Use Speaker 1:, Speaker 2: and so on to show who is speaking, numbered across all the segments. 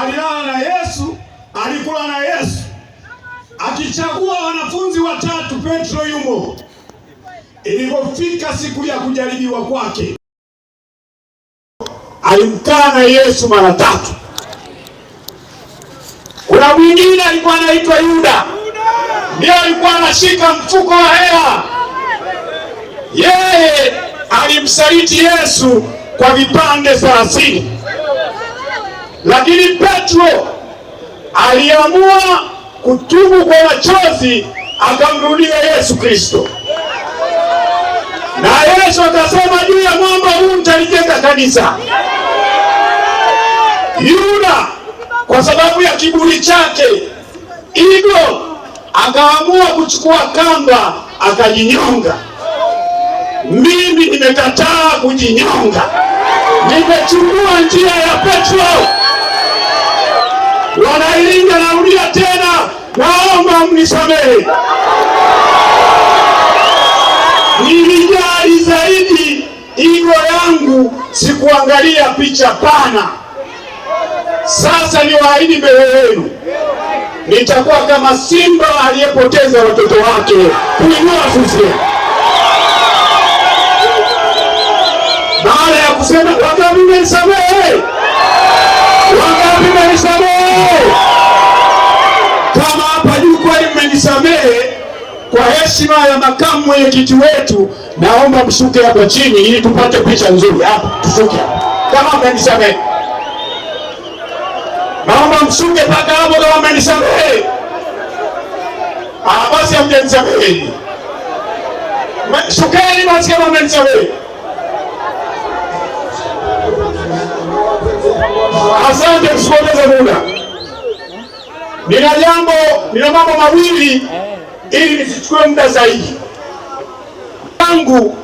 Speaker 1: alilala na Yesu, alikula na Yesu. Akichagua wanafunzi watatu, Petro yumo. Ilipofika siku ya kujaribiwa kwake, alimkaa na Yesu mara 3. Kuna mwingine alikuwa anaitwa Yuda, ndiye alikuwa anashika mfuko wa hela. Yeye alimsaliti Yesu kwa vipande 30. Lakini Petro aliamua kutubu kwa machozi, akamrudia Yesu Kristo. Na Yesu akasema, juu ya mwamba huu nitalijenga kanisa. Yuda kwa sababu ya kiburi chake, akaamua kuchukua kamba akajinyonga. Mimi nimekataa kujinyonga, nimechukua njia ya Petro. Wanailinga, narudia tena, naomba mnisamehe. Nilijali zaidi ego yangu, sikuangalia picha pana. Sasa niwaahidi mbele yenu, nitakuwa kama simba aliyepoteza watoto wake kuinua sufuria. Baada ya kusema wangapi mmenisamehe, wangapi mmenisamehe, kama hapa juu kweli mmenisamehe, kwa heshima ya makamu mwenyekiti wetu, naomba mshuke hapa chini ili tupate picha nzuri. Hapa tushuke kama mmenisamehe. Naomba mshuke mpaka hapo kama mmenisamehe. Basi hamjanisamehe. Shukeni basi kama mmenisamehe. Asante, msipoteze muda. Nina mambo mawili ili nisichukue muda zaidi. Tangu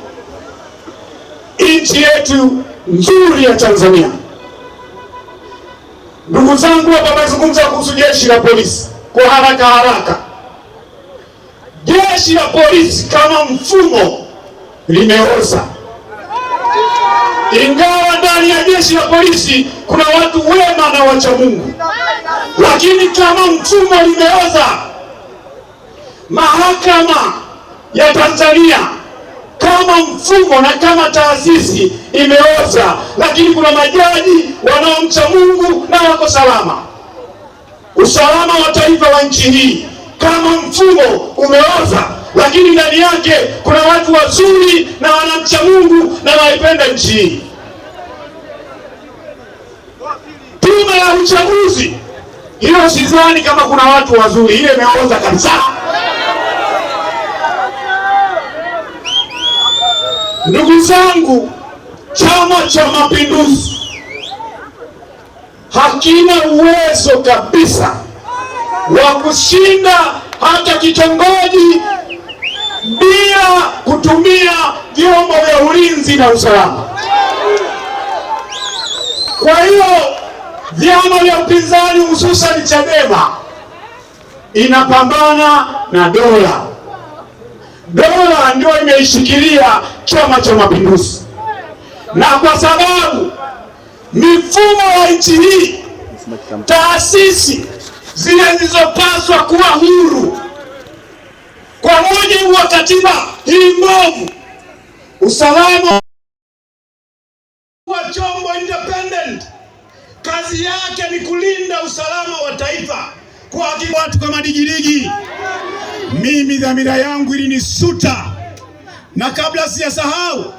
Speaker 1: nchi yetu nzuri ya Tanzania. Ndugu zangu hapa wamezungumza kuhusu jeshi la polisi. Kwa haraka, jeshi la polisi kama mfumo limeoza. Ingawa ndani ya jeshi la polisi kuna watu wema na wacha Mungu, lakini kama mfumo limeoza. Mahakama ya Tanzania kama mfumo na kama taasisi imeoza, lakini kuna majaji wanaomcha Mungu na wako salama. Usalama wa taifa wa nchi hii kama mfumo umeoza, lakini ndani yake kuna watu wazuri na wanamcha Mungu na waipenda nchi hii. Tume ya uchaguzi hiyo, sidhani kama kuna watu wazuri, ile imeoza kabisa. Ndugu zangu, Chama cha Mapinduzi hakina uwezo kabisa wa kushinda hata kitongoji bila kutumia vyombo vya ulinzi na usalama. Kwa hiyo vyama vya upinzani hususan Chadema inapambana na dola. Dola ndio imeishikilia Chama cha Mapinduzi, na kwa sababu mifumo ya nchi hii, taasisi zile zilizopaswa kuwa huru kwa mujibu wa katiba hii mbovu, usalama wa chombo independent, kazi yake ni kulinda usalama wa taifa kwa watu kama digirigi. Mimi dhamira yangu ilinisuta, na kabla sijasahau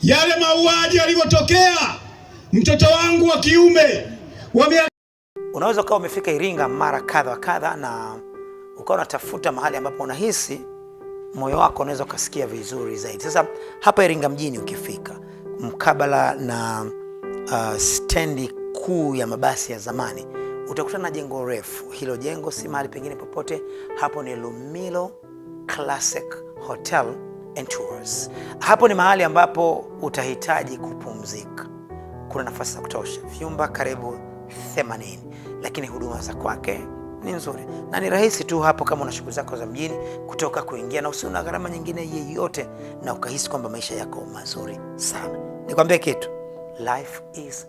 Speaker 1: yale mauaji yalivyotokea, mtoto wangu wa kiume
Speaker 2: Unaweza ukawa umefika Iringa mara kadha wa kadha na ukawa unatafuta mahali ambapo unahisi moyo wako unaweza ukasikia vizuri zaidi. Sasa hapa Iringa mjini ukifika mkabala na stendi kuu ya mabasi ya zamani, utakutana na jengo refu. Hilo jengo si mahali pengine popote, hapo ni Lumilo Classic Hotel and Tours. Hapo ni mahali ambapo utahitaji kupumzika. Kuna nafasi za kutosha, vyumba karibu 80, lakini huduma za kwake ni nzuri na ni rahisi tu hapo kama una shughuli zako za mjini kutoka kuingia, na usiona gharama nyingine yeyote na ukahisi kwamba maisha yako mazuri sana. Nikwambie kitu, life is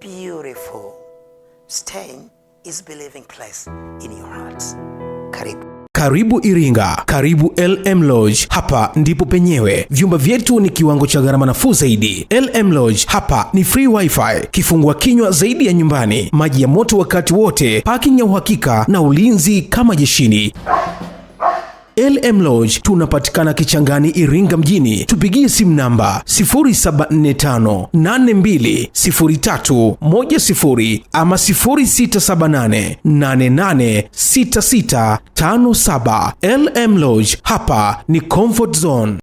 Speaker 2: beautiful staying is believing place in your hearts. Karibu.
Speaker 3: Karibu Iringa, karibu LM Lodge. Hapa ndipo penyewe. Vyumba vyetu ni kiwango cha gharama nafuu zaidi. LM Lodge hapa ni free wifi, kifungua kinywa zaidi ya nyumbani, maji ya moto wakati wote, parking ya uhakika na ulinzi kama jeshini. LM Lodge tunapatikana Kichangani, Iringa mjini. Tupigie simu namba 0745820310 ama 0678886657. LM Lodge, hapa ni comfort zone.